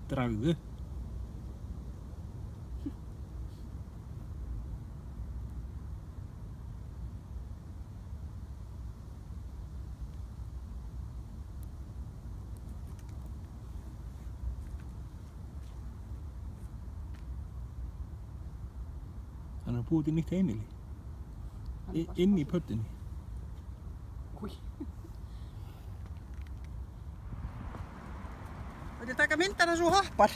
Dragðu. Hann er búið til nýtt heimili. Inn í pöddunni. Új. Viltu taka mynd af þessu hoppar?